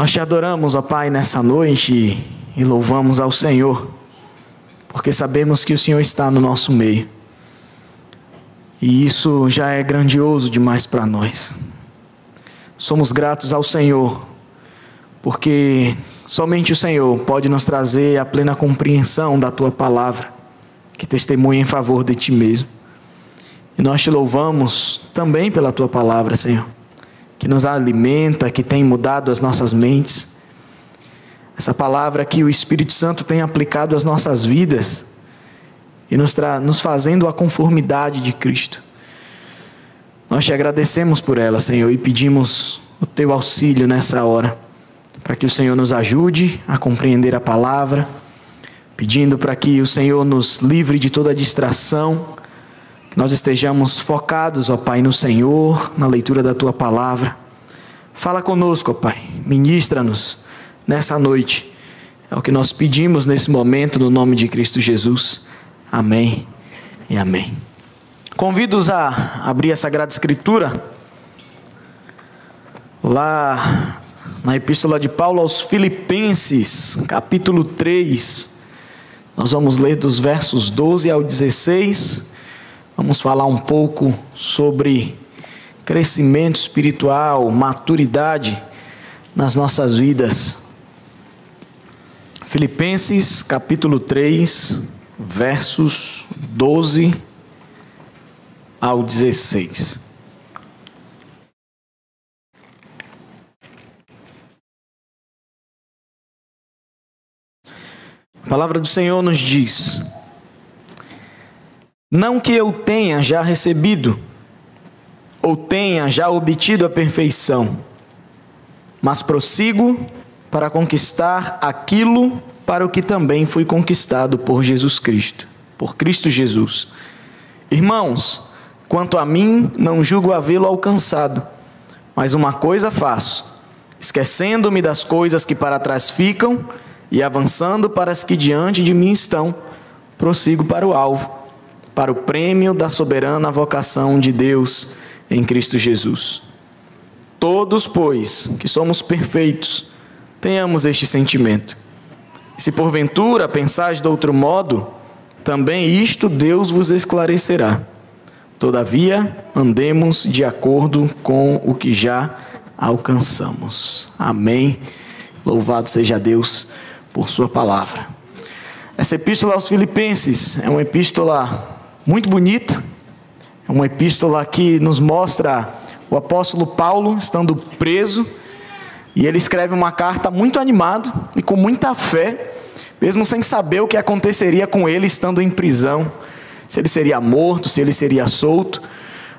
Nós te adoramos, ó Pai, nessa noite e louvamos ao Senhor, porque sabemos que o Senhor está no nosso meio. E isso já é grandioso demais para nós. Somos gratos ao Senhor, porque somente o Senhor pode nos trazer a plena compreensão da Tua palavra, que testemunha em favor de Ti mesmo. E nós te louvamos também pela Tua palavra, Senhor, que nos alimenta, que tem mudado as nossas mentes. Essa palavra que o Espírito Santo tem aplicado às nossas vidas e nos fazendo a conformidade de Cristo. Nós te agradecemos por ela, Senhor, e pedimos o Teu auxílio nessa hora, para que o Senhor nos ajude a compreender a palavra, pedindo para que o Senhor nos livre de toda distração, que nós estejamos focados, ó Pai, no Senhor, na leitura da Tua palavra. Fala conosco, ó Pai, ministra-nos nessa noite. É o que nós pedimos nesse momento, no nome de Cristo Jesus. Amém e amém. Convido-os a abrir a Sagrada Escritura, lá na Epístola de Paulo aos Filipenses, capítulo 3. Nós vamos ler dos versos 12 ao 16. Vamos falar um pouco sobre crescimento espiritual, maturidade nas nossas vidas. Filipenses capítulo 3, versos 12 ao 16. A palavra do Senhor nos diz: não que eu tenha já recebido, ou tenha já obtido a perfeição, mas prossigo para conquistar aquilo para o que também fui conquistado por Jesus Cristo, por Cristo Jesus. Irmãos, quanto a mim, não julgo havê-lo alcançado, mas uma coisa faço, esquecendo-me das coisas que para trás ficam e avançando para as que diante de mim estão, prossigo para o alvo, para o prêmio da soberana vocação de Deus em Cristo Jesus. Todos, pois, que somos perfeitos, tenhamos este sentimento. E se porventura pensais de outro modo, também isto Deus vos esclarecerá. Todavia, andemos de acordo com o que já alcançamos. Amém. Louvado seja Deus por sua palavra. Essa epístola aos Filipenses é uma epístola muito bonita, é uma epístola que nos mostra o apóstolo Paulo estando preso, e ele escreve uma carta muito animado e com muita fé, mesmo sem saber o que aconteceria com ele estando em prisão, se ele seria morto, se ele seria solto,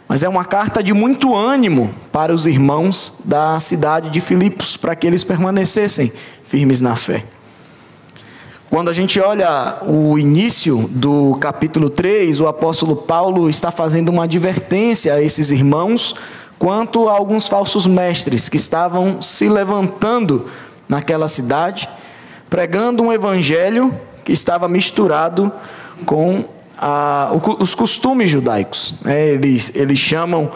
mas é uma carta de muito ânimo para os irmãos da cidade de Filipos, para que eles permanecessem firmes na fé. Quando a gente olha o início do capítulo 3, o apóstolo Paulo está fazendo uma advertência a esses irmãos quanto a alguns falsos mestres que estavam se levantando naquela cidade, pregando um evangelho que estava misturado com os costumes judaicos. Eles chamam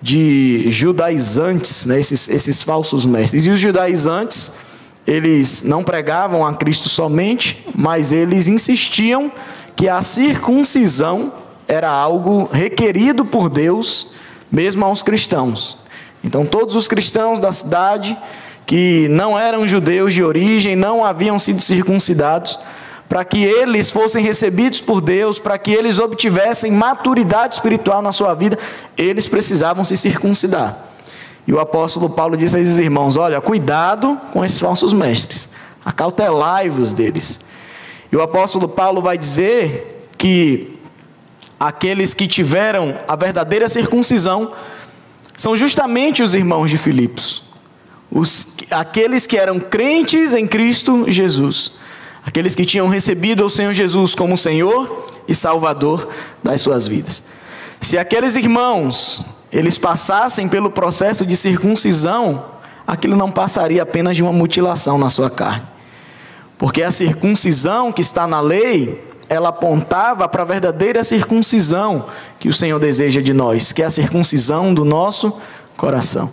de judaizantes, né, esses falsos mestres. E os judaizantes, eles não pregavam a Cristo somente, mas eles insistiam que a circuncisão era algo requerido por Deus, mesmo aos cristãos. Então todos os cristãos da cidade, que não eram judeus de origem, não haviam sido circuncidados, para que eles fossem recebidos por Deus, para que eles obtivessem maturidade espiritual na sua vida, eles precisavam se circuncidar. E o apóstolo Paulo disse a esses irmãos: olha, cuidado com esses falsos mestres, acautelai-vos deles. E o apóstolo Paulo vai dizer que aqueles que tiveram a verdadeira circuncisão são justamente os irmãos de Filipos, aqueles que eram crentes em Cristo Jesus, aqueles que tinham recebido o Senhor Jesus como Senhor e Salvador das suas vidas. Se aqueles irmãos eles passassem pelo processo de circuncisão, aquilo não passaria apenas de uma mutilação na sua carne. Porque a circuncisão que está na lei, ela apontava para a verdadeira circuncisão que o Senhor deseja de nós, que é a circuncisão do nosso coração.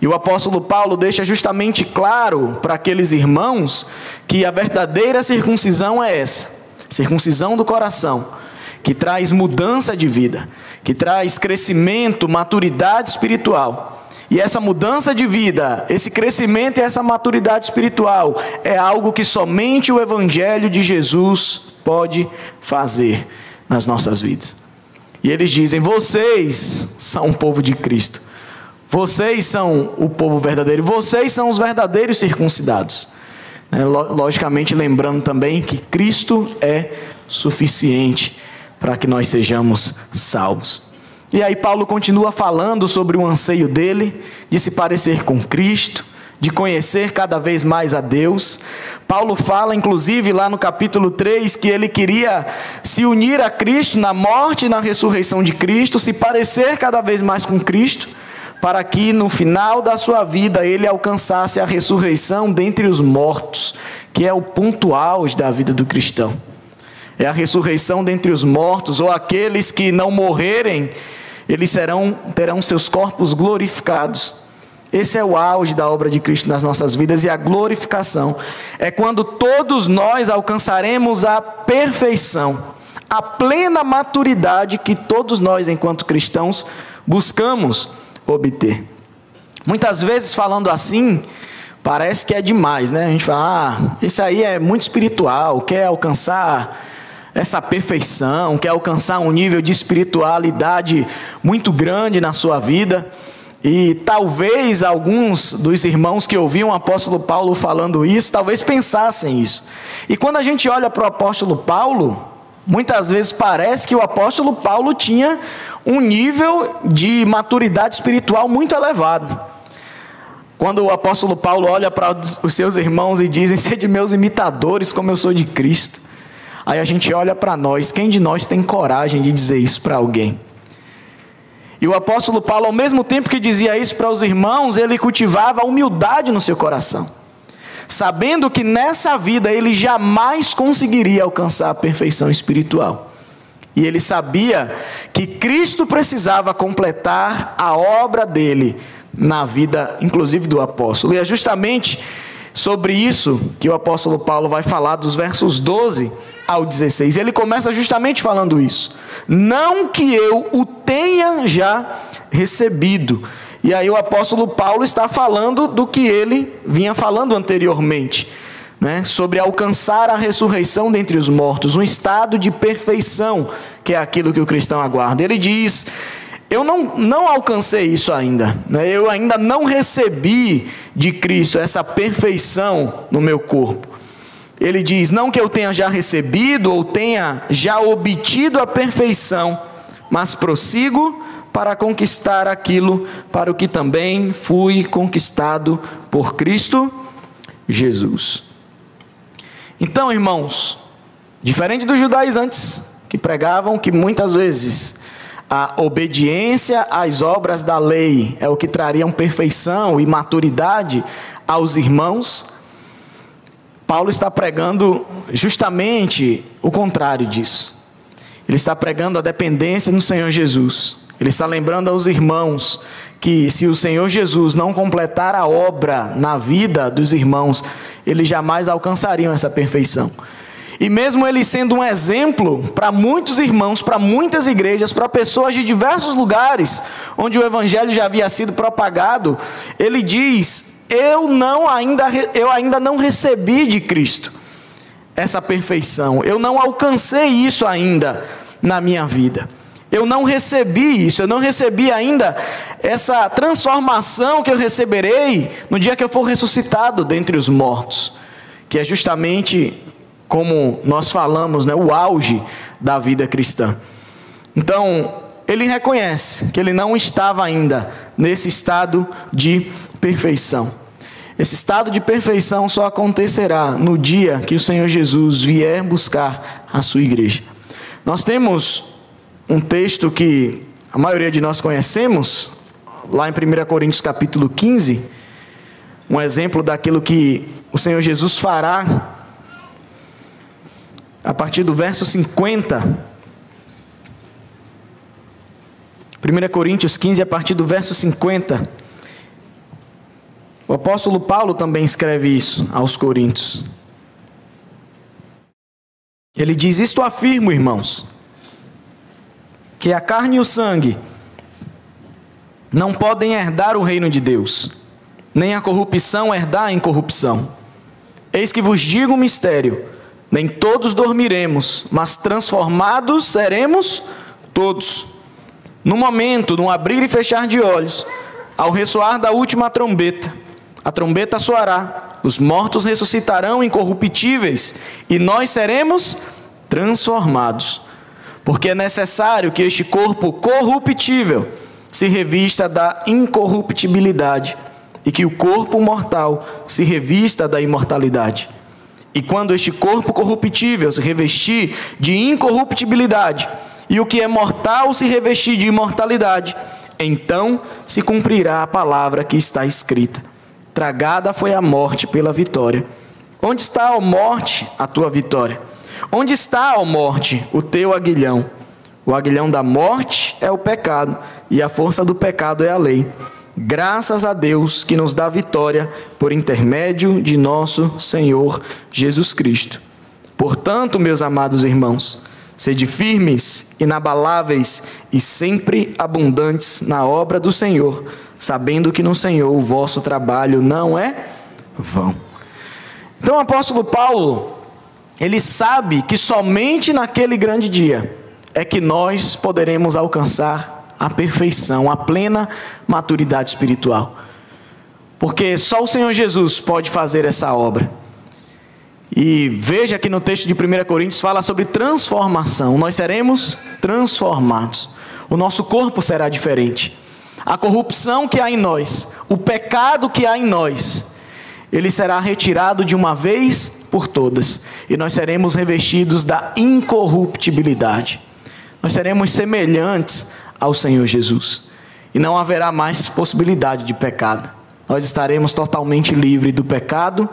E o apóstolo Paulo deixa justamente claro para aqueles irmãos que a verdadeira circuncisão é essa, circuncisão do coração, que traz mudança de vida, que traz crescimento, maturidade espiritual. E essa mudança de vida, esse crescimento e essa maturidade espiritual é algo que somente o Evangelho de Jesus pode fazer nas nossas vidas. E eles dizem: vocês são o povo de Cristo, vocês são o povo verdadeiro, vocês são os verdadeiros circuncidados. Logicamente lembrando também que Cristo é suficiente para que nós sejamos salvos. E aí Paulo continua falando sobre o anseio dele de se parecer com Cristo, de conhecer cada vez mais a Deus. Paulo fala, inclusive, lá no capítulo 3, que ele queria se unir a Cristo na morte e na ressurreição de Cristo, se parecer cada vez mais com Cristo, para que no final da sua vida ele alcançasse a ressurreição dentre os mortos, que é o ponto auge da vida do cristão. É a ressurreição dentre os mortos, ou aqueles que não morrerem, eles terão seus corpos glorificados. Esse é o auge da obra de Cristo nas nossas vidas, e a glorificação é quando todos nós alcançaremos a perfeição, a plena maturidade que todos nós, enquanto cristãos, buscamos obter. Muitas vezes, falando assim, parece que é demais, né? A gente fala: isso aí é muito espiritual, quer alcançar essa perfeição, quer alcançar um nível de espiritualidade muito grande na sua vida. E talvez alguns dos irmãos que ouviam o apóstolo Paulo falando isso, talvez pensassem isso. E quando a gente olha para o apóstolo Paulo, muitas vezes parece que o apóstolo Paulo tinha um nível de maturidade espiritual muito elevado. Quando o apóstolo Paulo olha para os seus irmãos e dizem: sede meus imitadores como eu sou de Cristo. Aí a gente olha para nós, quem de nós tem coragem de dizer isso para alguém? E o apóstolo Paulo, ao mesmo tempo que dizia isso para os irmãos, ele cultivava a humildade no seu coração, sabendo que nessa vida ele jamais conseguiria alcançar a perfeição espiritual. E ele sabia que Cristo precisava completar a obra dele na vida, inclusive do apóstolo. E é justamente sobre isso que o apóstolo Paulo vai falar dos versos 12 ao 16. Ele começa justamente falando isso: não que eu o tenha já recebido. E aí o apóstolo Paulo está falando do que ele vinha falando anteriormente, né? Sobre alcançar a ressurreição dentre os mortos, um estado de perfeição, que é aquilo que o cristão aguarda. Ele diz: eu não alcancei isso ainda, né? Eu ainda não recebi de Cristo essa perfeição no meu corpo. Ele diz: não que eu tenha já recebido ou tenha já obtido a perfeição, mas prossigo para conquistar aquilo para o que também fui conquistado por Cristo Jesus. Então, irmãos, diferente dos judaizantes, que pregavam que muitas vezes a obediência às obras da lei é o que trariam perfeição e maturidade aos irmãos, Paulo está pregando justamente o contrário disso. Ele está pregando a dependência no Senhor Jesus. Ele está lembrando aos irmãos que se o Senhor Jesus não completar a obra na vida dos irmãos, eles jamais alcançariam essa perfeição. E mesmo ele sendo um exemplo para muitos irmãos, para muitas igrejas, para pessoas de diversos lugares onde o evangelho já havia sido propagado, ele diz: eu ainda não recebi de Cristo essa perfeição, eu não alcancei isso ainda na minha vida, eu não recebi isso, eu não recebi ainda essa transformação que eu receberei no dia que eu for ressuscitado dentre os mortos, que é justamente, como nós falamos, né, o auge da vida cristã. Então, ele reconhece que ele não estava ainda nesse estado de perfeição. Esse estado de perfeição só acontecerá no dia que o Senhor Jesus vier buscar a sua igreja. Nós temos um texto que a maioria de nós conhecemos, lá em 1 Coríntios capítulo 15, um exemplo daquilo que o Senhor Jesus fará a partir do verso 50. 1 Coríntios 15, a partir do verso 50. O apóstolo Paulo também escreve isso aos Coríntios. Ele diz: isto afirmo, irmãos, que a carne e o sangue não podem herdar o reino de Deus, nem a corrupção herdar a incorrupção. Eis que vos digo um mistério: nem todos dormiremos, mas transformados seremos todos. No momento, no abrir e fechar de olhos, ao ressoar da última trombeta, a trombeta soará, os mortos ressuscitarão incorruptíveis, e nós seremos transformados. Porque é necessário que este corpo corruptível se revista da incorruptibilidade, e que o corpo mortal se revista da imortalidade. E quando este corpo corruptível se revestir de incorruptibilidade, e o que é mortal se revestir de imortalidade, então se cumprirá a palavra que está escrita: tragada foi a morte pela vitória. Onde está, ó morte, a tua vitória? Onde está, ó morte, o teu aguilhão? O aguilhão da morte é o pecado, e a força do pecado é a lei. Graças a Deus que nos dá vitória por intermédio de nosso Senhor Jesus Cristo. Portanto, meus amados irmãos, sede firmes, inabaláveis e sempre abundantes na obra do Senhor, sabendo que no Senhor o vosso trabalho não é vão. Então o apóstolo Paulo, ele sabe que somente naquele grande dia é que nós poderemos alcançar a perfeição, a plena maturidade espiritual. Porque só o Senhor Jesus pode fazer essa obra. E veja que no texto de 1 Coríntios fala sobre transformação. Nós seremos transformados. O nosso corpo será diferente. A corrupção que há em nós, o pecado que há em nós, ele será retirado de uma vez por todas. E nós seremos revestidos da incorruptibilidade. Nós seremos semelhantes ao Senhor Jesus. E não haverá mais possibilidade de pecado. Nós estaremos totalmente livres do pecado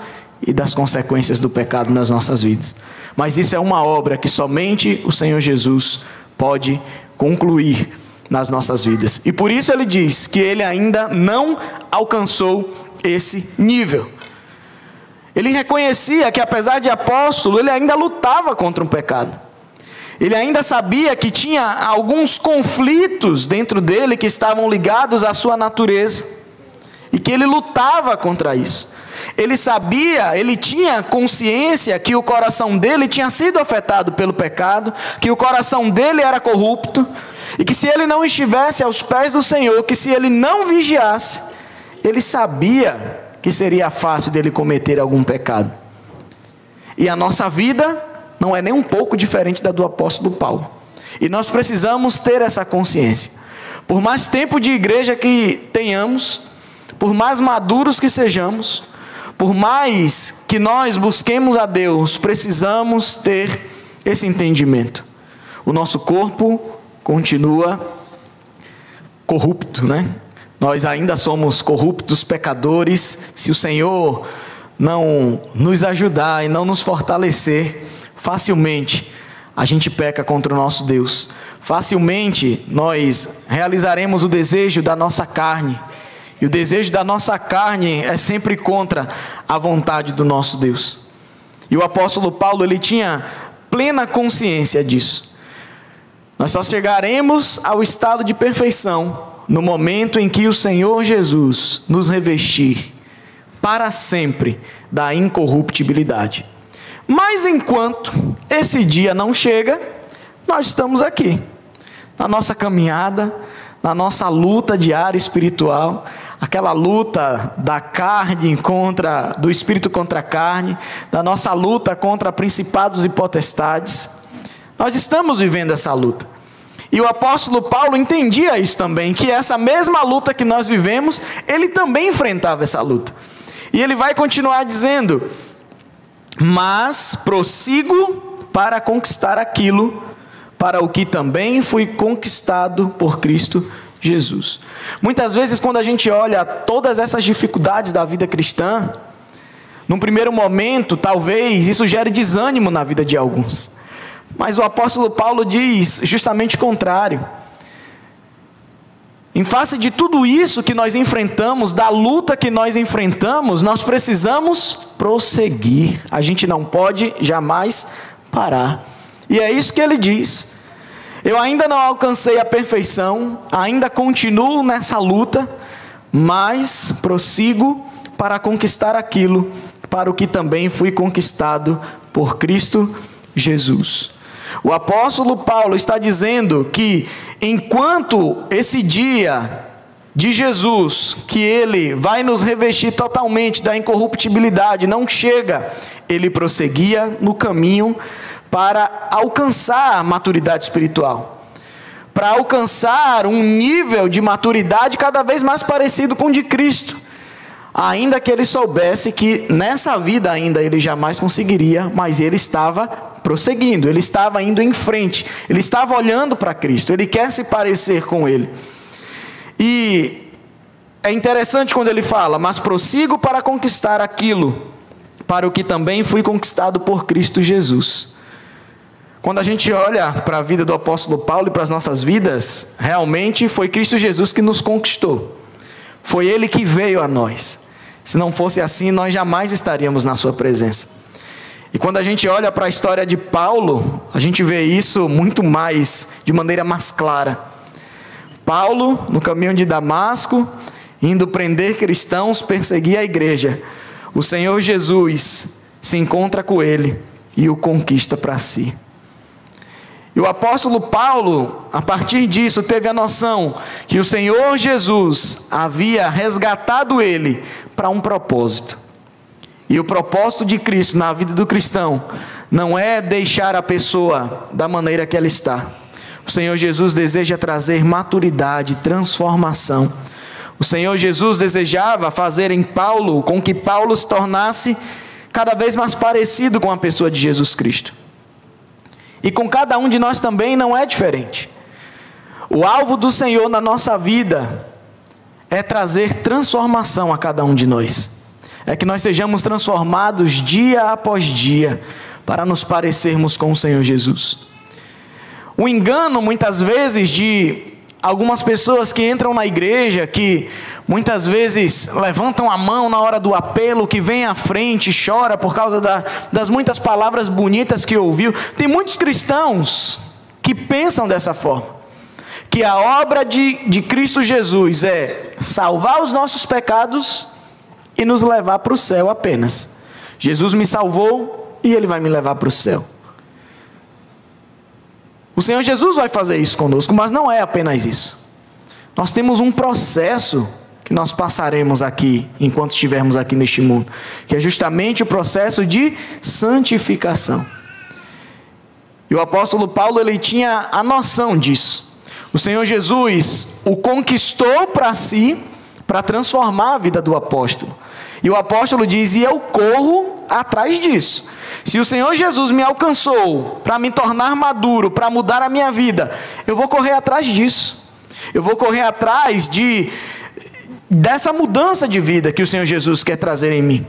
e das consequências do pecado nas nossas vidas. Mas isso é uma obra que somente o Senhor Jesus pode concluir nas nossas vidas. E por isso ele diz que ele ainda não alcançou esse nível. Ele reconhecia que, apesar de apóstolo, ele ainda lutava contra o pecado. Ele ainda sabia que tinha alguns conflitos dentro dele que estavam ligados à sua natureza. E que ele lutava contra isso. Ele sabia, ele tinha consciência que o coração dele tinha sido afetado pelo pecado, que o coração dele era corrupto, e que se ele não estivesse aos pés do Senhor, que se ele não vigiasse, ele sabia que seria fácil dele cometer algum pecado. E a nossa vida não é nem um pouco diferente da do apóstolo Paulo. E nós precisamos ter essa consciência. Por mais tempo de igreja que tenhamos, por mais maduros que sejamos, por mais que nós busquemos a Deus, precisamos ter esse entendimento. O nosso corpo continua corrupto, né? Nós ainda somos corruptos, pecadores. Se o Senhor não nos ajudar e não nos fortalecer, facilmente a gente peca contra o nosso Deus. Facilmente nós realizaremos o desejo da nossa carne. E o desejo da nossa carne é sempre contra a vontade do nosso Deus. E o apóstolo Paulo, ele tinha plena consciência disso. Nós só chegaremos ao estado de perfeição no momento em que o Senhor Jesus nos revestir para sempre da incorruptibilidade. Mas enquanto esse dia não chega, nós estamos aqui, na nossa caminhada, na nossa luta diária espiritual, aquela luta da carne do espírito contra a carne, da nossa luta contra principados e potestades. Nós estamos vivendo essa luta. E o apóstolo Paulo entendia isso também, que essa mesma luta que nós vivemos, ele também enfrentava essa luta. E ele vai continuar dizendo: mas prossigo para conquistar aquilo para o que também fui conquistado por Cristo Jesus. Muitas vezes, quando a gente olha todas essas dificuldades da vida cristã, num primeiro momento, talvez isso gere desânimo na vida de alguns. Mas o apóstolo Paulo diz justamente o contrário. Em face de tudo isso que nós enfrentamos, da luta que nós enfrentamos, nós precisamos prosseguir. A gente não pode jamais parar. E é isso que ele diz. Eu ainda não alcancei a perfeição, ainda continuo nessa luta, mas prossigo para conquistar aquilo para o que também fui conquistado por Cristo Jesus. O apóstolo Paulo está dizendo que enquanto esse dia de Jesus, que ele vai nos revestir totalmente da incorruptibilidade, não chega, ele prosseguia no caminho para alcançar a maturidade espiritual, para alcançar um nível de maturidade cada vez mais parecido com o de Cristo, ainda que ele soubesse que nessa vida ainda ele jamais conseguiria, mas ele estava prosseguindo, ele estava indo em frente, ele estava olhando para Cristo, ele quer se parecer com ele. E é interessante quando ele fala, mas prossigo para conquistar aquilo, para o que também fui conquistado por Cristo Jesus. Quando a gente olha para a vida do apóstolo Paulo e para as nossas vidas, realmente foi Cristo Jesus que nos conquistou. Foi Ele que veio a nós. Se não fosse assim, nós jamais estaríamos na sua presença. E quando a gente olha para a história de Paulo, a gente vê isso muito mais, de maneira mais clara. Paulo, no caminho de Damasco, indo prender cristãos, perseguir a igreja. O Senhor Jesus se encontra com ele e o conquista para si. E o apóstolo Paulo, a partir disso, teve a noção que o Senhor Jesus havia resgatado ele para um propósito. E o propósito de Cristo na vida do cristão não é deixar a pessoa da maneira que ela está. O Senhor Jesus deseja trazer maturidade, transformação. O Senhor Jesus desejava fazer em Paulo com que Paulo se tornasse cada vez mais parecido com a pessoa de Jesus Cristo. E com cada um de nós também não é diferente. O alvo do Senhor na nossa vida é trazer transformação a cada um de nós. É que nós sejamos transformados dia após dia para nos parecermos com o Senhor Jesus. O engano, muitas vezes, de algumas pessoas que entram na igreja, que muitas vezes levantam a mão na hora do apelo, que vem à frente e chora por causa das muitas palavras bonitas que ouviu. Tem muitos cristãos que pensam dessa forma, que a obra de Cristo Jesus é salvar os nossos pecados e nos levar para o céu apenas. Jesus me salvou e Ele vai me levar para o céu. O Senhor Jesus vai fazer isso conosco, mas não é apenas isso. Nós temos um processo que nós passaremos aqui, enquanto estivermos aqui neste mundo, que é justamente o processo de santificação. E o apóstolo Paulo, ele tinha a noção disso. O Senhor Jesus o conquistou para si, para transformar a vida do apóstolo. E o apóstolo diz, e eu corro atrás disso. Se o Senhor Jesus me alcançou para me tornar maduro, para mudar a minha vida, eu vou correr atrás disso. Eu vou correr atrás dessa mudança de vida que o Senhor Jesus quer trazer em mim.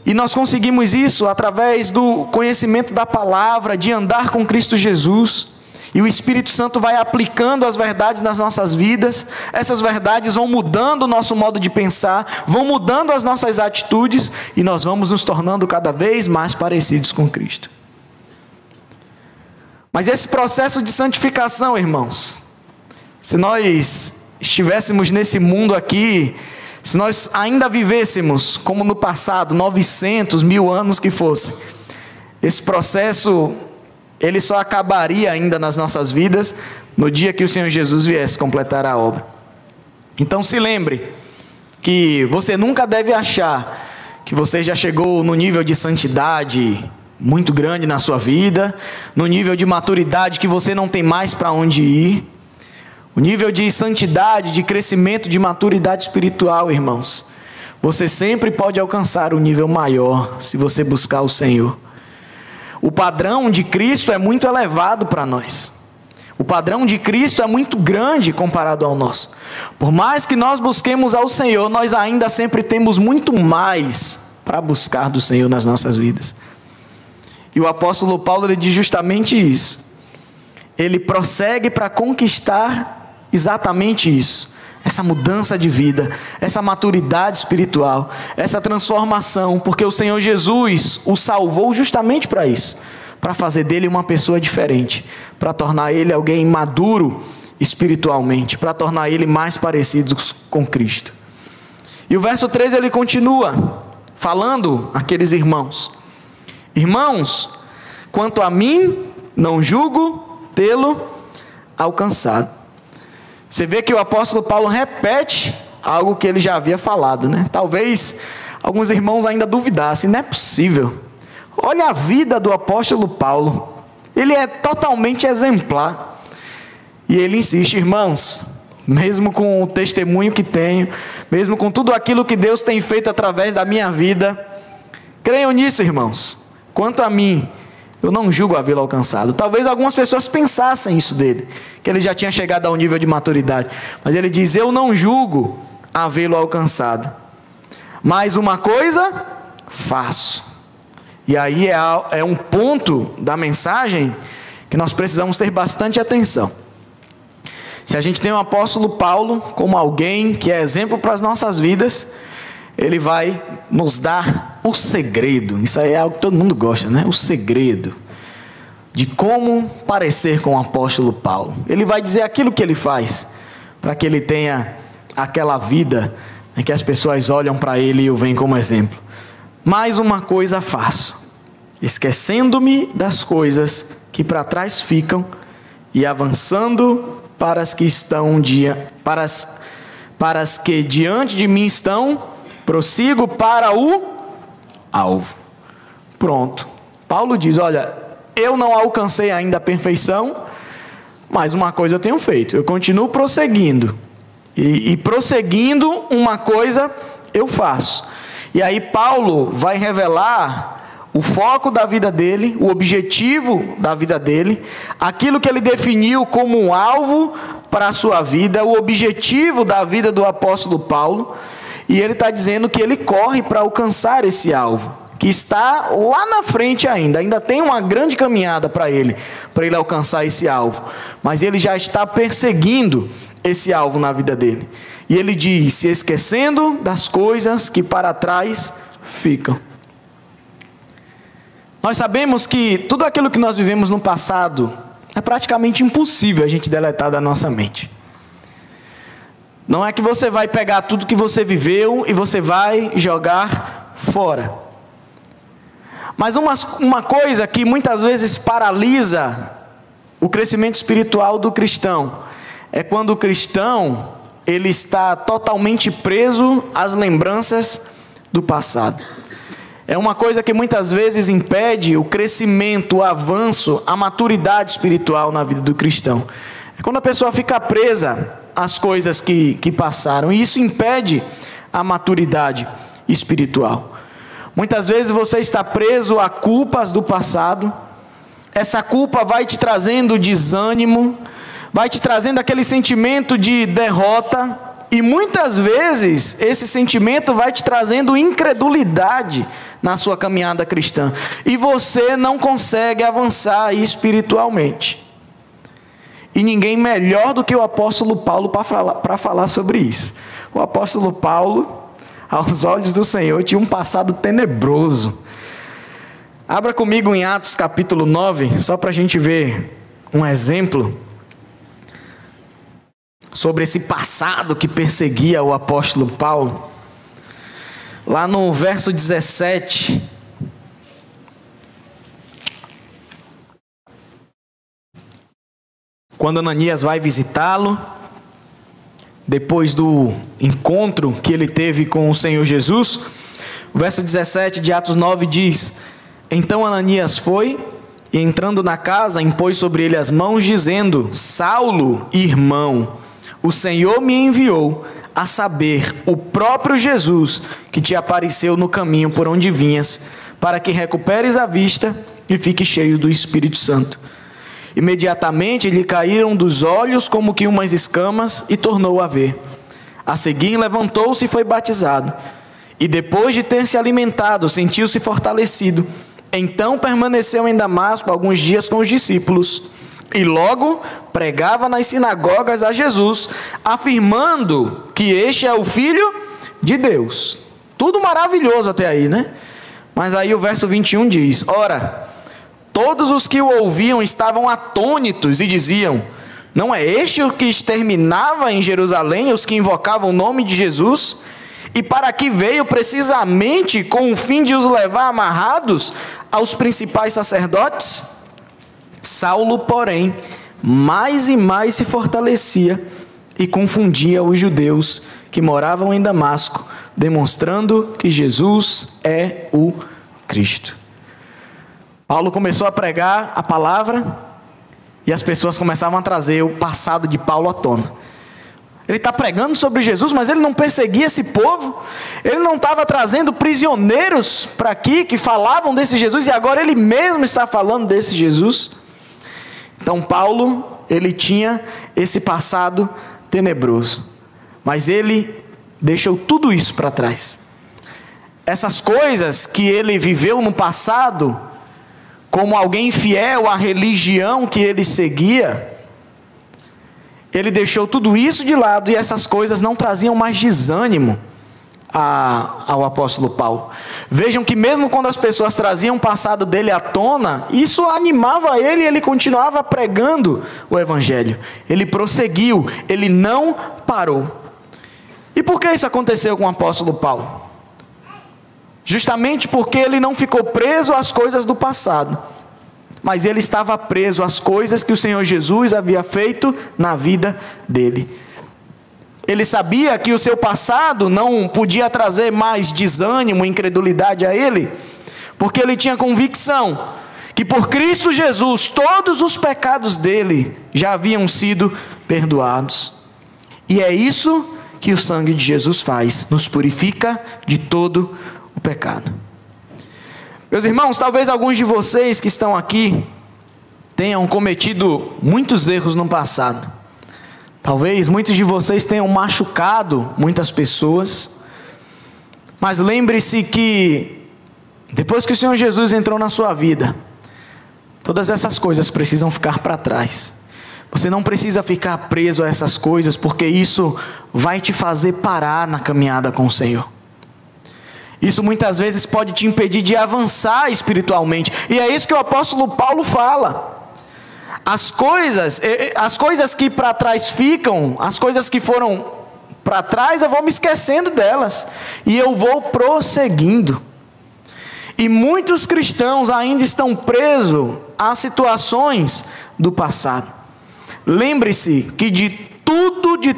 E nós conseguimos isso através do conhecimento da palavra, de andar com Cristo Jesus. E o Espírito Santo vai aplicando as verdades nas nossas vidas. Essas verdades vão mudando o nosso modo de pensar, vão mudando as nossas atitudes, e nós vamos nos tornando cada vez mais parecidos com Cristo. Mas esse processo de santificação, irmãos, se nós estivéssemos nesse mundo aqui, se nós ainda vivêssemos como no passado, 900, 1000 anos que fosse, esse processo, ele só acabaria ainda nas nossas vidas no dia que o Senhor Jesus viesse completar a obra. Então se lembre que você nunca deve achar que você já chegou no nível de santidade muito grande na sua vida, no nível de maturidade que você não tem mais para onde ir. O nível de santidade, de crescimento, de maturidade espiritual, irmãos, você sempre pode alcançar um nível maior se você buscar o Senhor. O padrão de Cristo é muito elevado para nós. O padrão de Cristo é muito grande comparado ao nosso. Por mais que nós busquemos ao Senhor, nós ainda sempre temos muito mais para buscar do Senhor nas nossas vidas. E o apóstolo Paulo, ele diz justamente isso. Ele prossegue para conquistar exatamente isso. Essa mudança de vida, essa maturidade espiritual, essa transformação, porque o Senhor Jesus o salvou justamente para isso, para fazer dele uma pessoa diferente, para tornar ele alguém maduro espiritualmente, para tornar ele mais parecido com Cristo. E o verso 13 ele continua falando àqueles irmãos: irmãos, quanto a mim, não julgo tê-lo alcançado. Você vê que o apóstolo Paulo repete algo que ele já havia falado, né? Talvez alguns irmãos ainda duvidassem, não é possível. Olha a vida do apóstolo Paulo, ele é totalmente exemplar. E ele insiste: irmãos, mesmo com o testemunho que tenho, mesmo com tudo aquilo que Deus tem feito através da minha vida, creiam nisso, irmãos. Quanto a mim, eu não julgo havê-lo alcançado. Talvez algumas pessoas pensassem isso dele, que ele já tinha chegado ao nível de maturidade. Mas ele diz: eu não julgo havê-lo alcançado. Mas uma coisa faço. E aí é um ponto da mensagem que nós precisamos ter bastante atenção. Se a gente tem o apóstolo Paulo como alguém que é exemplo para as nossas vidas, ele vai nos dar o segredo. Isso aí é algo que todo mundo gosta, né? O segredo de como parecer com o apóstolo Paulo. Ele vai dizer aquilo que ele faz para que ele tenha aquela vida em que as pessoas olham para ele e o veem como exemplo. Mais uma coisa faço, esquecendo-me das coisas que para trás ficam e avançando para as que estão para as que diante de mim estão, prossigo para o alvo. Pronto. Paulo diz: olha, eu não alcancei ainda a perfeição, mas uma coisa eu tenho feito, eu continuo prosseguindo. E prosseguindo, uma coisa eu faço. E aí Paulo vai revelar o foco da vida dele, o objetivo da vida dele, aquilo que ele definiu como um alvo para a sua vida, o objetivo da vida do apóstolo Paulo. E ele está dizendo que ele corre para alcançar esse alvo, que está lá na frente ainda tem uma grande caminhada para ele alcançar esse alvo. Mas ele já está perseguindo esse alvo na vida dele. E ele diz: se esquecendo das coisas que para trás ficam. Nós sabemos que tudo aquilo que nós vivemos no passado é praticamente impossível a gente deletar da nossa mente. Não é que você vai pegar tudo que você viveu e você vai jogar fora. Mas uma coisa que muitas vezes paralisa o crescimento espiritual do cristão é quando o cristão ele está totalmente preso às lembranças do passado. É uma coisa que muitas vezes impede o crescimento, o avanço, a maturidade espiritual na vida do cristão. É quando a pessoa fica presa às coisas que passaram, e isso impede a maturidade espiritual. Muitas vezes você está preso a culpas do passado, essa culpa vai te trazendo desânimo, vai te trazendo aquele sentimento de derrota, e muitas vezes esse sentimento vai te trazendo incredulidade na sua caminhada cristã, e você não consegue avançar espiritualmente. E ninguém melhor do que o apóstolo Paulo para falar sobre isso. O apóstolo Paulo, aos olhos do Senhor, tinha um passado tenebroso. Abra comigo em Atos capítulo 9, só para a gente ver um exemplo sobre esse passado que perseguia o apóstolo Paulo. Lá no verso 17, quando Ananias vai visitá-lo, depois do encontro que ele teve com o Senhor Jesus, o verso 17 de Atos 9 diz: então Ananias foi, e entrando na casa, impôs sobre ele as mãos, dizendo: Saulo, irmão, o Senhor me enviou, a saber, o próprio Jesus, que te apareceu no caminho por onde vinhas, para que recuperes a vista e fique cheio do Espírito Santo. Imediatamente lhe caíram dos olhos como que umas escamas, e tornou a ver. A seguir levantou-se e foi batizado. E depois de ter se alimentado, sentiu-se fortalecido. Então permaneceu em Damasco alguns dias com os discípulos. E logo pregava nas sinagogas a Jesus, afirmando que este é o Filho de Deus. Tudo maravilhoso até aí, né? Mas aí o verso 21 diz: ora, todos os que o ouviam estavam atônitos e diziam: não é este o que exterminava em Jerusalém os que invocavam o nome de Jesus? E para que veio precisamente com o fim de os levar amarrados aos principais sacerdotes? Saulo, porém, mais e mais se fortalecia e confundia os judeus que moravam em Damasco, demonstrando que Jesus é o Cristo. Paulo começou a pregar a palavra e as pessoas começavam a trazer o passado de Paulo à tona. Ele está pregando sobre Jesus, mas ele não perseguia esse povo. Ele não estava trazendo prisioneiros para aqui que falavam desse Jesus, e agora ele mesmo está falando desse Jesus. Então Paulo, ele tinha esse passado tenebroso, mas ele deixou tudo isso para trás. Essas coisas que ele viveu no passado, como alguém fiel à religião que ele seguia, ele deixou tudo isso de lado, e essas coisas não traziam mais desânimo ao apóstolo Paulo. Vejam que mesmo quando as pessoas traziam o passado dele à tona, isso animava ele e ele continuava pregando o evangelho. Ele prosseguiu, ele não parou. E por que isso aconteceu com o apóstolo Paulo? Justamente porque ele não ficou preso às coisas do passado, mas ele estava preso às coisas que o Senhor Jesus havia feito na vida dele. Ele sabia que o seu passado não podia trazer mais desânimo, incredulidade a ele, porque ele tinha convicção que por Cristo Jesus todos os pecados dele já haviam sido perdoados. E é isso que o sangue de Jesus faz, nos purifica de todo o pecado. Meus irmãos, talvez alguns de vocês que estão aqui tenham cometido muitos erros no passado. Talvez muitos de vocês tenham machucado muitas pessoas. Mas lembre-se que depois que o Senhor Jesus entrou na sua vida, todas essas coisas precisam ficar para trás. Você não precisa ficar preso a essas coisas, porque isso vai te fazer parar na caminhada com o Senhor. Isso muitas vezes pode te impedir de avançar espiritualmente. E é isso que o apóstolo Paulo fala. As coisas que para trás ficam, as coisas que foram para trás, eu vou me esquecendo delas. E eu vou prosseguindo. E muitos cristãos ainda estão presos a situações do passado. Lembre-se que de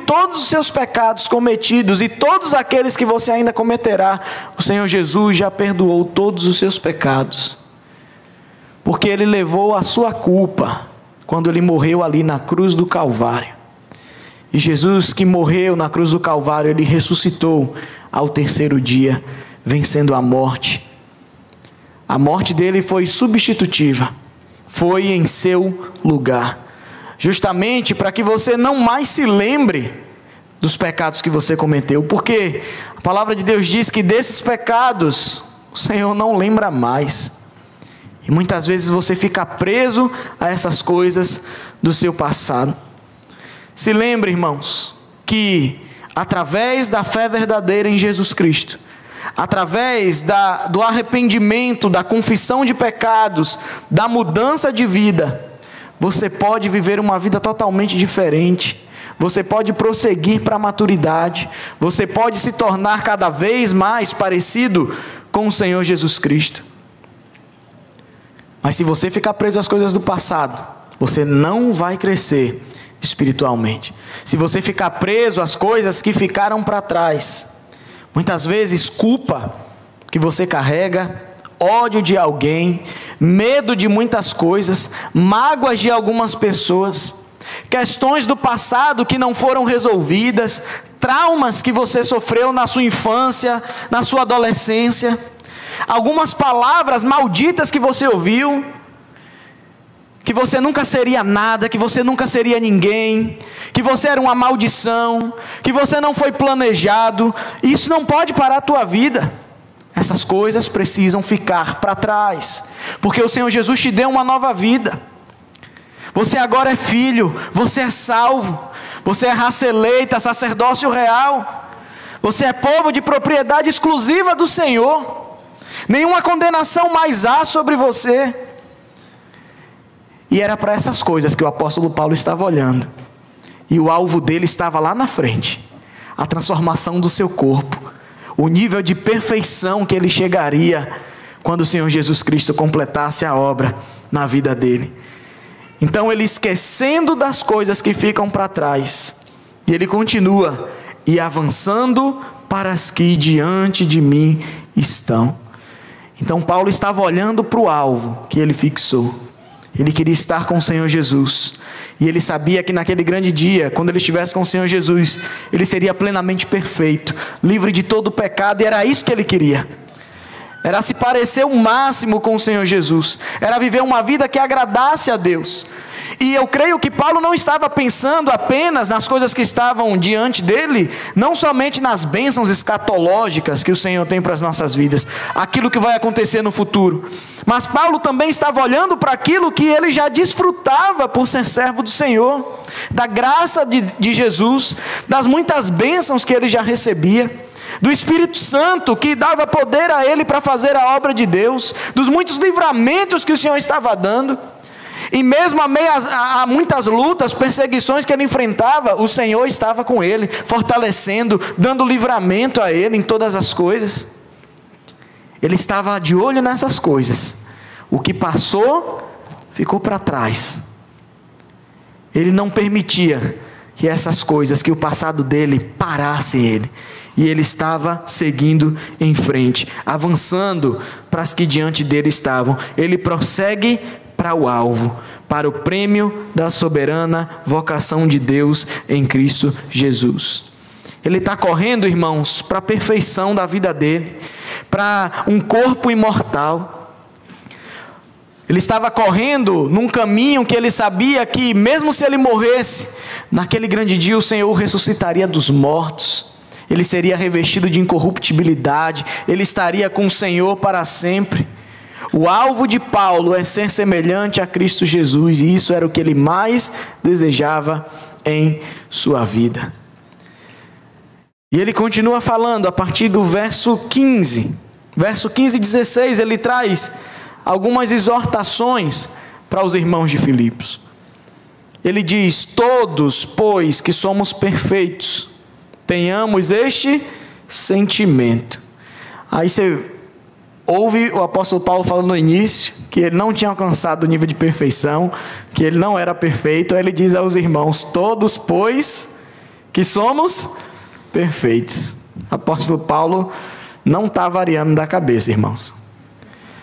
todos os seus pecados cometidos e todos aqueles que você ainda cometerá, o Senhor Jesus já perdoou todos os seus pecados. Porque Ele levou a sua culpa quando Ele morreu ali na cruz do Calvário. E Jesus que morreu na cruz do Calvário, Ele ressuscitou ao terceiro dia, vencendo a morte. A morte dele foi substitutiva, foi em seu lugar. Justamente para que você não mais se lembre dos pecados que você cometeu. Porque a palavra de Deus diz que desses pecados o Senhor não lembra mais. E muitas vezes você fica preso a essas coisas do seu passado. Se lembre, irmãos, que através da fé verdadeira em Jesus Cristo, através do arrependimento, da confissão de pecados, da mudança de vida, você pode viver uma vida totalmente diferente. Você pode prosseguir para a maturidade. Você pode se tornar cada vez mais parecido com o Senhor Jesus Cristo. Mas se você ficar preso às coisas do passado, você não vai crescer espiritualmente. Se você ficar preso às coisas que ficaram para trás, muitas vezes culpa que você carrega, ódio de alguém, medo de muitas coisas, mágoas de algumas pessoas, questões do passado que não foram resolvidas, traumas que você sofreu na sua infância, na sua adolescência, algumas palavras malditas que você ouviu, que você nunca seria nada, que você nunca seria ninguém, que você era uma maldição, que você não foi planejado. Isso não pode parar a tua vida. Essas coisas precisam ficar para trás, porque o Senhor Jesus te deu uma nova vida. Você agora é filho, você é salvo, você é raça eleita, sacerdócio real, você é povo de propriedade exclusiva do Senhor. Nenhuma condenação mais há sobre você. E era para essas coisas que o apóstolo Paulo estava olhando. E o alvo dele estava lá na frente. A transformação do seu corpo. O nível de perfeição que ele chegaria quando o Senhor Jesus Cristo completasse a obra na vida dele. Então ele, esquecendo das coisas que ficam para trás, e ele continua, e avançando para as que diante de mim estão. Então Paulo estava olhando para o alvo que ele fixou. Ele queria estar com o Senhor Jesus. E ele sabia que naquele grande dia, quando ele estivesse com o Senhor Jesus, ele seria plenamente perfeito, livre de todo o pecado, e era isso que ele queria. Era se parecer o máximo com o Senhor Jesus. Era viver uma vida que agradasse a Deus. E eu creio que Paulo não estava pensando apenas nas coisas que estavam diante dele, não somente nas bênçãos escatológicas que o Senhor tem para as nossas vidas, aquilo que vai acontecer no futuro. Mas Paulo também estava olhando para aquilo que ele já desfrutava por ser servo do Senhor, da graça de Jesus, das muitas bênçãos que ele já recebia, do Espírito Santo que dava poder a ele para fazer a obra de Deus, dos muitos livramentos que o Senhor estava dando. E mesmo a muitas lutas, perseguições que ele enfrentava, o Senhor estava com ele, fortalecendo, dando livramento a ele em todas as coisas. Ele estava de olho nessas coisas. O que passou, ficou para trás. Ele não permitia que essas coisas, que o passado dele parasse ele. E ele estava seguindo em frente, avançando para as que diante dele estavam. Ele prossegue para o alvo, para o prêmio da soberana vocação de Deus em Cristo Jesus. Ele está correndo, irmãos, para a perfeição da vida dele, para um corpo imortal. Ele estava correndo num caminho que ele sabia que, mesmo se ele morresse, naquele grande dia o Senhor o ressuscitaria dos mortos. Ele seria revestido de incorruptibilidade, ele estaria com o Senhor para sempre. O alvo de Paulo é ser semelhante a Cristo Jesus, e isso era o que ele mais desejava em sua vida. E ele continua falando a partir do verso 15. Verso 15 e 16, ele traz algumas exortações para os irmãos de Filipos. Ele diz: todos, pois, que somos perfeitos, tenhamos este sentimento. Aí você ouve o apóstolo Paulo falando no início que ele não tinha alcançado o nível de perfeição, que ele não era perfeito. Aí ele diz aos irmãos: todos, pois, que somos perfeitos. O apóstolo Paulo não está variando da cabeça, irmãos.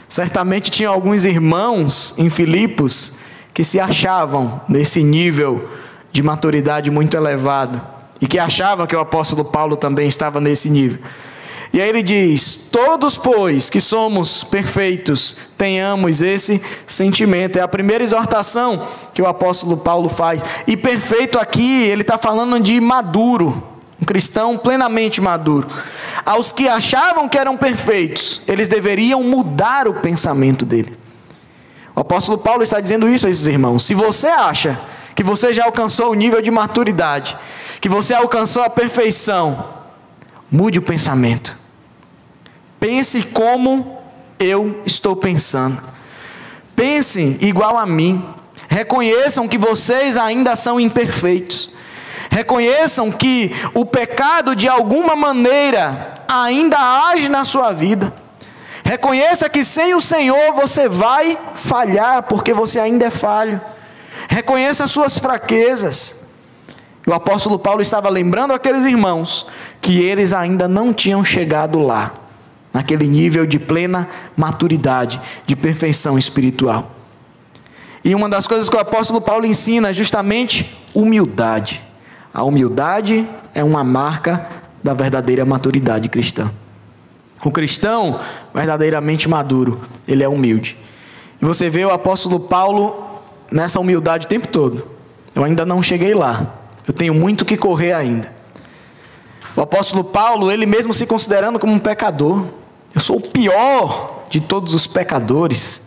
Certamente tinha alguns irmãos em Filipos que se achavam nesse nível de maturidade muito elevado e que achavam que o apóstolo Paulo também estava nesse nível. E aí ele diz: todos, pois, que somos perfeitos, tenhamos esse sentimento. É a primeira exortação que o apóstolo Paulo faz. E perfeito aqui, ele está falando de maduro, um cristão plenamente maduro. Aos que achavam que eram perfeitos, eles deveriam mudar o pensamento dele. O apóstolo Paulo está dizendo isso a esses irmãos: se você acha que você já alcançou o nível de maturidade, que você alcançou a perfeição, mude o pensamento. Pense como eu estou pensando. Pensem igual a mim. Reconheçam que vocês ainda são imperfeitos. Reconheçam que o pecado de alguma maneira ainda age na sua vida. Reconheça que sem o Senhor você vai falhar, porque você ainda é falho. Reconheça as suas fraquezas. O apóstolo Paulo estava lembrando aqueles irmãos que eles ainda não tinham chegado lá, naquele nível de plena maturidade, de perfeição espiritual. E uma das coisas que o apóstolo Paulo ensina é justamente humildade. A humildade é uma marca da verdadeira maturidade cristã. O cristão verdadeiramente maduro, ele é humilde. E você vê o apóstolo Paulo nessa humildade o tempo todo. Eu ainda não cheguei lá. Eu tenho muito que correr ainda. O apóstolo Paulo, ele mesmo se considerando como um pecador. Eu sou o pior de todos os pecadores.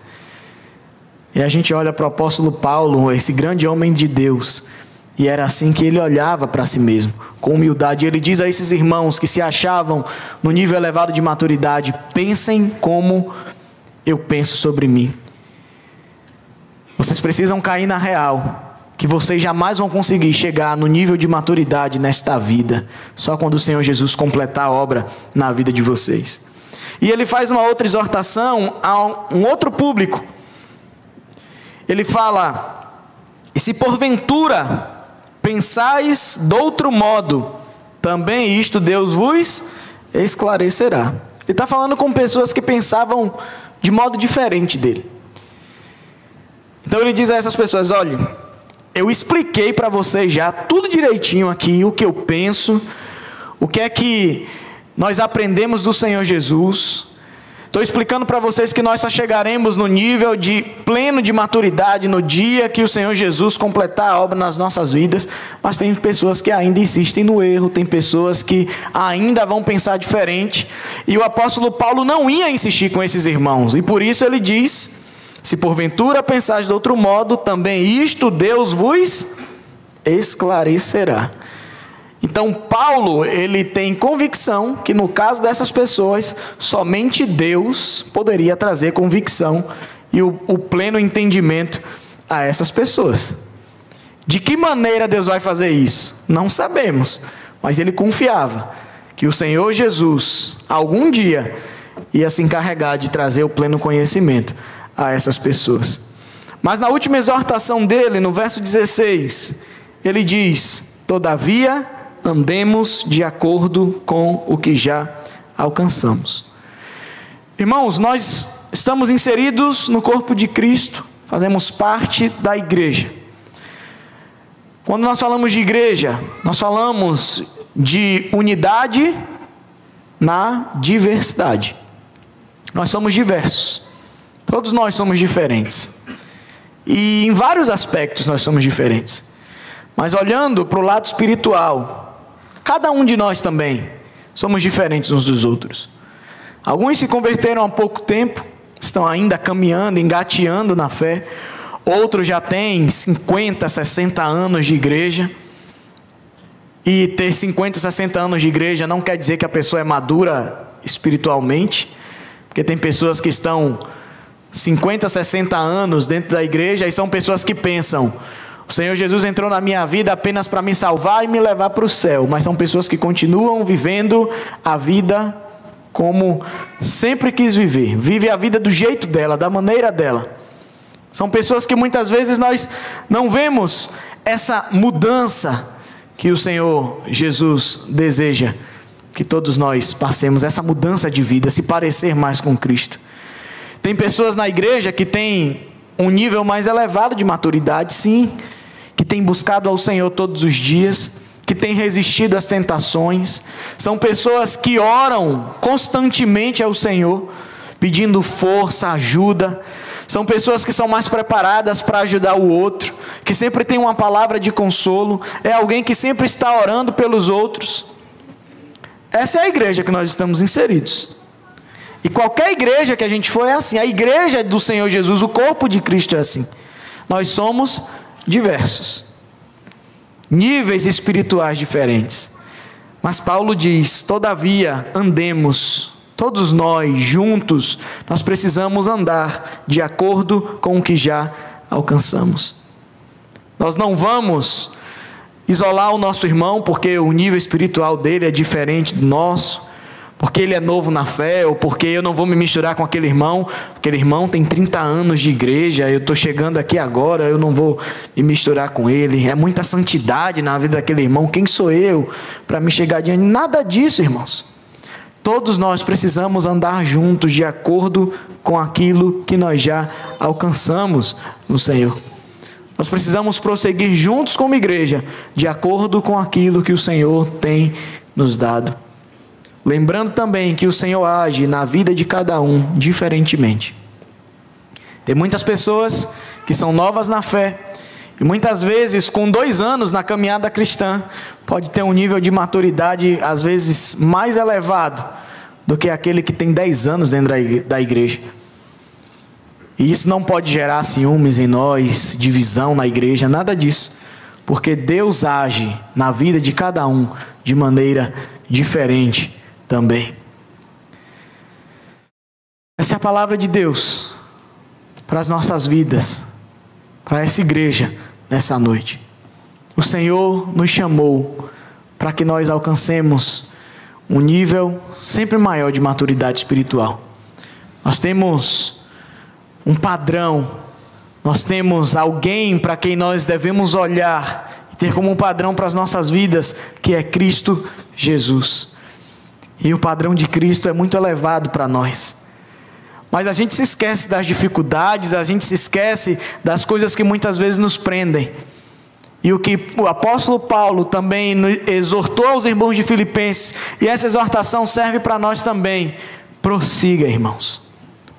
E a gente olha para o apóstolo Paulo, esse grande homem de Deus, e era assim que ele olhava para si mesmo, com humildade. Ele diz a esses irmãos que se achavam no nível elevado de maturidade: pensem como eu penso sobre mim. Vocês precisam cair na real, que vocês jamais vão conseguir chegar no nível de maturidade nesta vida, só quando o Senhor Jesus completar a obra na vida de vocês. E ele faz uma outra exortação a um outro público. Ele fala: e se porventura pensais de outro modo, também isto Deus vos esclarecerá. Ele está falando com pessoas que pensavam de modo diferente dele. Então ele diz a essas pessoas: olha, eu expliquei para vocês já tudo direitinho aqui, o que eu penso, o que é que nós aprendemos do Senhor Jesus. Estou explicando para vocês que nós só chegaremos no nível de pleno de maturidade no dia que o Senhor Jesus completar a obra nas nossas vidas. Mas tem pessoas que ainda insistem no erro, tem pessoas que ainda vão pensar diferente. E o apóstolo Paulo não ia insistir com esses irmãos. E por isso ele diz: se porventura pensais de outro modo, também isto Deus vos esclarecerá. Então Paulo, ele tem convicção que no caso dessas pessoas, somente Deus poderia trazer convicção e o pleno entendimento a essas pessoas. De que maneira Deus vai fazer isso? Não sabemos, mas ele confiava que o Senhor Jesus, algum dia, ia se encarregar de trazer o pleno conhecimento a essas pessoas. Mas na última exortação dele, no verso 16, ele diz: todavia andemos de acordo com o que já alcançamos. Irmãos, nós estamos inseridos no corpo de Cristo, fazemos parte da igreja. Quando nós falamos de igreja, nós falamos de unidade na diversidade. Nós somos diversos. Todos nós somos diferentes. E em vários aspectos nós somos diferentes. Mas olhando para o lado espiritual, cada um de nós também somos diferentes uns dos outros. Alguns se converteram há pouco tempo, estão ainda caminhando, engateando na fé. Outros já têm 50, 60 anos de igreja. E ter 50, 60 anos de igreja não quer dizer que a pessoa é madura espiritualmente. Porque tem pessoas que estão 50, 60 anos dentro da igreja e são pessoas que pensam: o Senhor Jesus entrou na minha vida apenas para me salvar e me levar para o céu. Mas são pessoas que continuam vivendo a vida como sempre quis viver. Vive a vida do jeito dela, da maneira dela. São pessoas que muitas vezes nós não vemos essa mudança que o Senhor Jesus deseja que todos nós passemos, essa mudança de vida, se parecer mais com Cristo. Tem pessoas na igreja que têm um nível mais elevado de maturidade, sim, que tem buscado ao Senhor todos os dias, que tem resistido às tentações. São pessoas que oram constantemente ao Senhor, pedindo força, ajuda. São pessoas que são mais preparadas para ajudar o outro, que sempre tem uma palavra de consolo. É alguém que sempre está orando pelos outros. Essa é a igreja que nós estamos inseridos. E qualquer igreja que a gente for é assim. A igreja do Senhor Jesus, o corpo de Cristo é assim. Nós somos diversos, níveis espirituais diferentes. Mas Paulo diz: todavia andemos, todos nós juntos, nós precisamos andar de acordo com o que já alcançamos. Nós não vamos isolar o nosso irmão porque o nível espiritual dele é diferente do nosso, porque ele é novo na fé, ou porque eu não vou me misturar com aquele irmão tem 30 anos de igreja, eu estou chegando aqui agora, eu não vou me misturar com ele. É muita santidade na vida daquele irmão, quem sou eu para me chegar diante? Nada disso, irmãos. Todos nós precisamos andar juntos de acordo com aquilo que nós já alcançamos no Senhor. Nós precisamos prosseguir juntos como igreja, de acordo com aquilo que o Senhor tem nos dado. Lembrando também que o Senhor age na vida de cada um diferentemente. Tem muitas pessoas que são novas na fé, e muitas vezes com 2 anos na caminhada cristã, pode ter um nível de maturidade às vezes mais elevado do que aquele que tem 10 anos dentro da igreja. E isso não pode gerar ciúmes em nós, divisão na igreja, nada disso. Porque Deus age na vida de cada um de maneira diferente também. Essa é a palavra de Deus para as nossas vidas, para essa igreja nessa noite. O Senhor nos chamou para que nós alcancemos um nível sempre maior de maturidade espiritual. Nós temos um padrão, nós temos alguém para quem nós devemos olhar e ter como um padrão para as nossas vidas, que é Cristo Jesus. E o padrão de Cristo é muito elevado para nós. Mas a gente se esquece das dificuldades, a gente se esquece das coisas que muitas vezes nos prendem. E o que o apóstolo Paulo também exortou aos irmãos de Filipenses, e essa exortação serve para nós também. Prossiga, irmãos,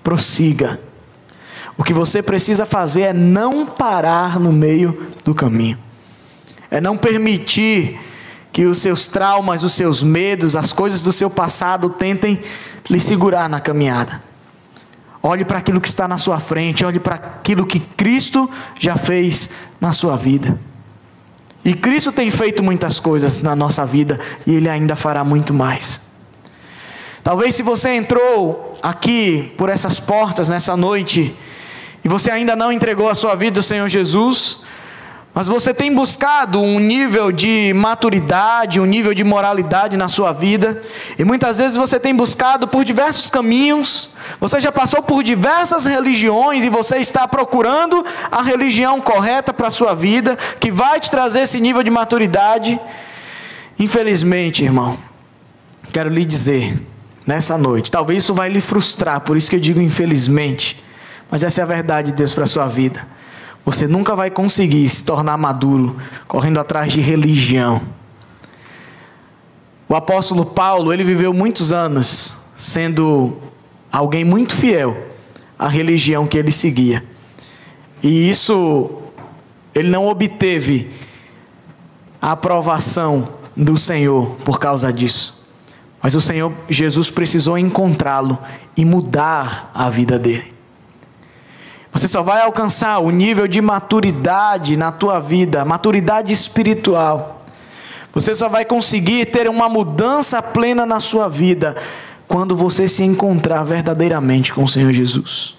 prossiga. O que você precisa fazer é não parar no meio do caminho. É não permitir que os seus traumas, os seus medos, as coisas do seu passado tentem lhe segurar na caminhada. Olhe para aquilo que está na sua frente, olhe para aquilo que Cristo já fez na sua vida. E Cristo tem feito muitas coisas na nossa vida, e Ele ainda fará muito mais. Talvez se você entrou aqui por essas portas nessa noite, e você ainda não entregou a sua vida ao Senhor Jesus, mas você tem buscado um nível de maturidade, um nível de moralidade na sua vida, e muitas vezes você tem buscado por diversos caminhos, você já passou por diversas religiões, e você está procurando a religião correta para a sua vida, que vai te trazer esse nível de maturidade. Infelizmente, irmão, quero lhe dizer, nessa noite, talvez isso vai lhe frustrar, por isso que eu digo infelizmente, mas essa é a verdade de Deus para a sua vida. Você nunca vai conseguir se tornar maduro correndo atrás de religião. O apóstolo Paulo, ele viveu muitos anos sendo alguém muito fiel à religião que ele seguia. E isso, ele não obteve a aprovação do Senhor por causa disso. Mas o Senhor Jesus precisou encontrá-lo e mudar a vida dele. Você só vai alcançar o nível de maturidade na tua vida, maturidade espiritual. Você só vai conseguir ter uma mudança plena na sua vida quando você se encontrar verdadeiramente com o Senhor Jesus.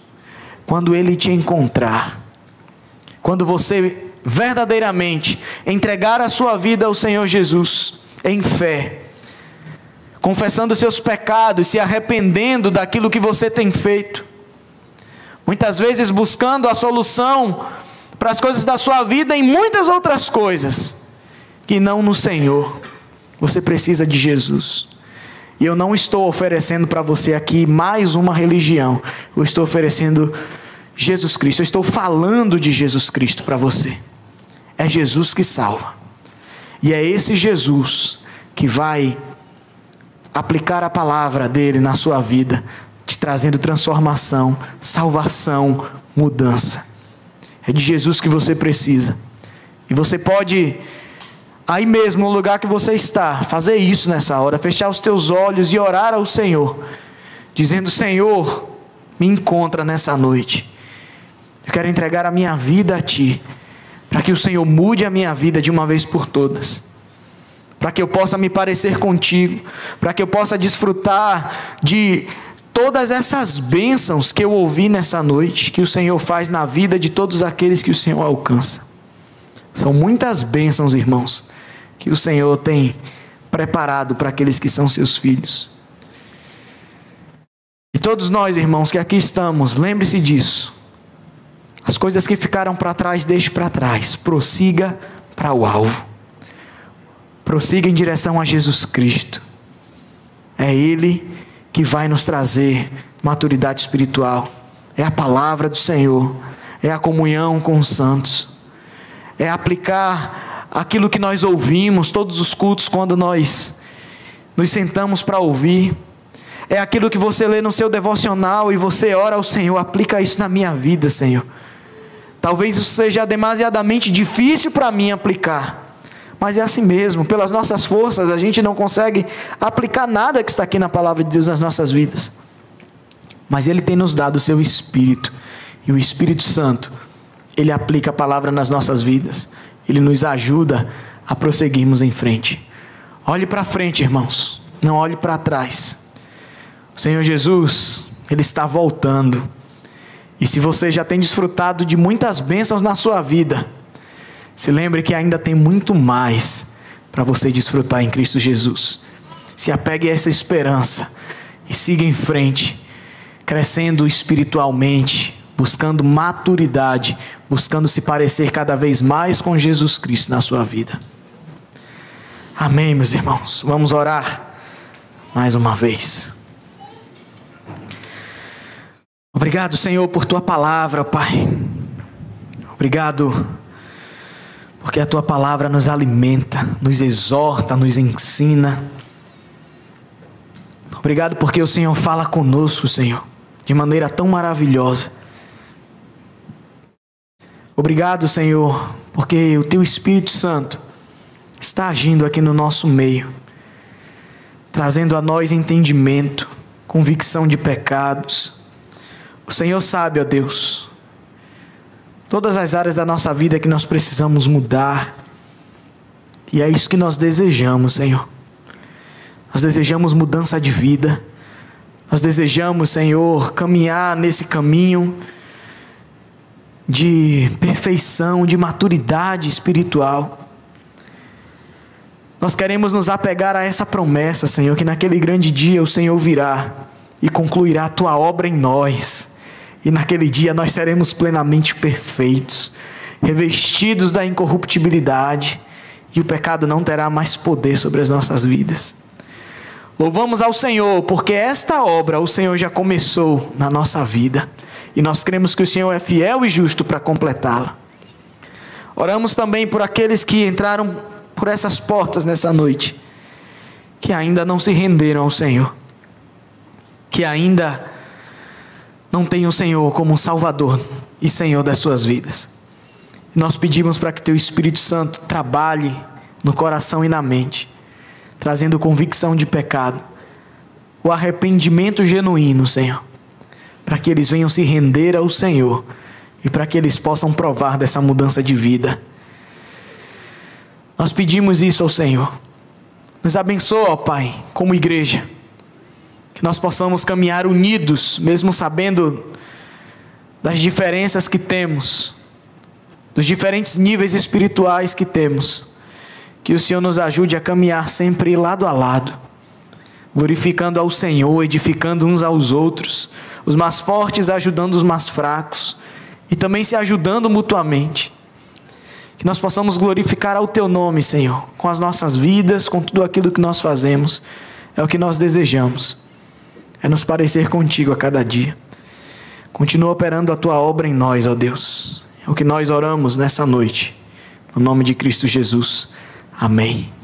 Quando Ele te encontrar. Quando você verdadeiramente entregar a sua vida ao Senhor Jesus em fé, confessando seus pecados, se arrependendo daquilo que você tem feito. Muitas vezes buscando a solução para as coisas da sua vida em muitas outras coisas, que não no Senhor. Você precisa de Jesus. E eu não estou oferecendo para você aqui mais uma religião. Eu estou oferecendo Jesus Cristo. Eu estou falando de Jesus Cristo para você. É Jesus que salva. E é esse Jesus que vai aplicar a palavra dele na sua vida, te trazendo transformação, salvação, mudança. É de Jesus que você precisa. E você pode, aí mesmo no lugar que você está, fazer isso nessa hora, fechar os teus olhos e orar ao Senhor, dizendo: Senhor, me encontra nessa noite. Eu quero entregar a minha vida a Ti, para que o Senhor mude a minha vida de uma vez por todas, para que eu possa me parecer contigo, para que eu possa desfrutar de todas essas bênçãos que eu ouvi nessa noite, que o Senhor faz na vida de todos aqueles que o Senhor alcança. São muitas bênçãos, irmãos, que o Senhor tem preparado para aqueles que são seus filhos. E todos nós, irmãos, que aqui estamos, lembre-se disso. As coisas que ficaram para trás, deixe para trás. Prossiga para o alvo. Prossiga em direção a Jesus Cristo. É Ele que vai nos trazer maturidade espiritual. É a palavra do Senhor, é a comunhão com os santos, é aplicar aquilo que nós ouvimos todos os cultos, quando nós nos sentamos para ouvir. É aquilo que você lê no seu devocional e você ora ao Senhor: aplica isso na minha vida, Senhor. Talvez isso seja demasiadamente difícil para mim aplicar, mas é assim mesmo. Pelas nossas forças a gente não consegue aplicar nada que está aqui na palavra de Deus nas nossas vidas. Mas Ele tem nos dado o seu Espírito. E o Espírito Santo, Ele aplica a palavra nas nossas vidas. Ele nos ajuda a prosseguirmos em frente. Olhe para frente, irmãos. Não olhe para trás. O Senhor Jesus, Ele está voltando. E se você já tem desfrutado de muitas bênçãos na sua vida, se lembre que ainda tem muito mais para você desfrutar em Cristo Jesus. Se apegue a essa esperança e siga em frente, crescendo espiritualmente, buscando maturidade, buscando se parecer cada vez mais com Jesus Cristo na sua vida. Amém, meus irmãos. Vamos orar mais uma vez. Obrigado, Senhor, por Tua palavra, Pai. Obrigado, porque a Tua palavra nos alimenta, nos exorta, nos ensina. Obrigado porque o Senhor fala conosco, Senhor, de maneira tão maravilhosa. Obrigado, Senhor, porque o Teu Espírito Santo está agindo aqui no nosso meio, trazendo a nós entendimento, convicção de pecados. O Senhor sabe, ó Deus, todas as áreas da nossa vida que nós precisamos mudar, e é isso que nós desejamos, Senhor. Nós desejamos mudança de vida, nós desejamos, Senhor, caminhar nesse caminho de perfeição, de maturidade espiritual. Nós queremos nos apegar a essa promessa, Senhor, que naquele grande dia o Senhor virá e concluirá a Tua obra em nós. E naquele dia nós seremos plenamente perfeitos, revestidos da incorruptibilidade, e o pecado não terá mais poder sobre as nossas vidas. Louvamos ao Senhor, porque esta obra o Senhor já começou na nossa vida, e nós cremos que o Senhor é fiel e justo para completá-la. Oramos também por aqueles que entraram por essas portas nessa noite, que ainda não se renderam ao Senhor, que ainda não têm o Senhor como Salvador e Senhor das suas vidas. E nós pedimos para que Teu Espírito Santo trabalhe no coração e na mente, trazendo convicção de pecado, o arrependimento genuíno, Senhor, para que eles venham se render ao Senhor e para que eles possam provar dessa mudança de vida. Nós pedimos isso ao Senhor. Nos abençoa, ó Pai, como igreja, que nós possamos caminhar unidos, mesmo sabendo das diferenças que temos, dos diferentes níveis espirituais que temos. Que o Senhor nos ajude a caminhar sempre lado a lado, glorificando ao Senhor, edificando uns aos outros, os mais fortes ajudando os mais fracos, e também se ajudando mutuamente. Que nós possamos glorificar ao Teu nome, Senhor, com as nossas vidas, com tudo aquilo que nós fazemos. É o que nós desejamos, é nos parecer contigo a cada dia. Continua operando a Tua obra em nós, ó Deus. É o que nós oramos nessa noite, no nome de Cristo Jesus. Amém.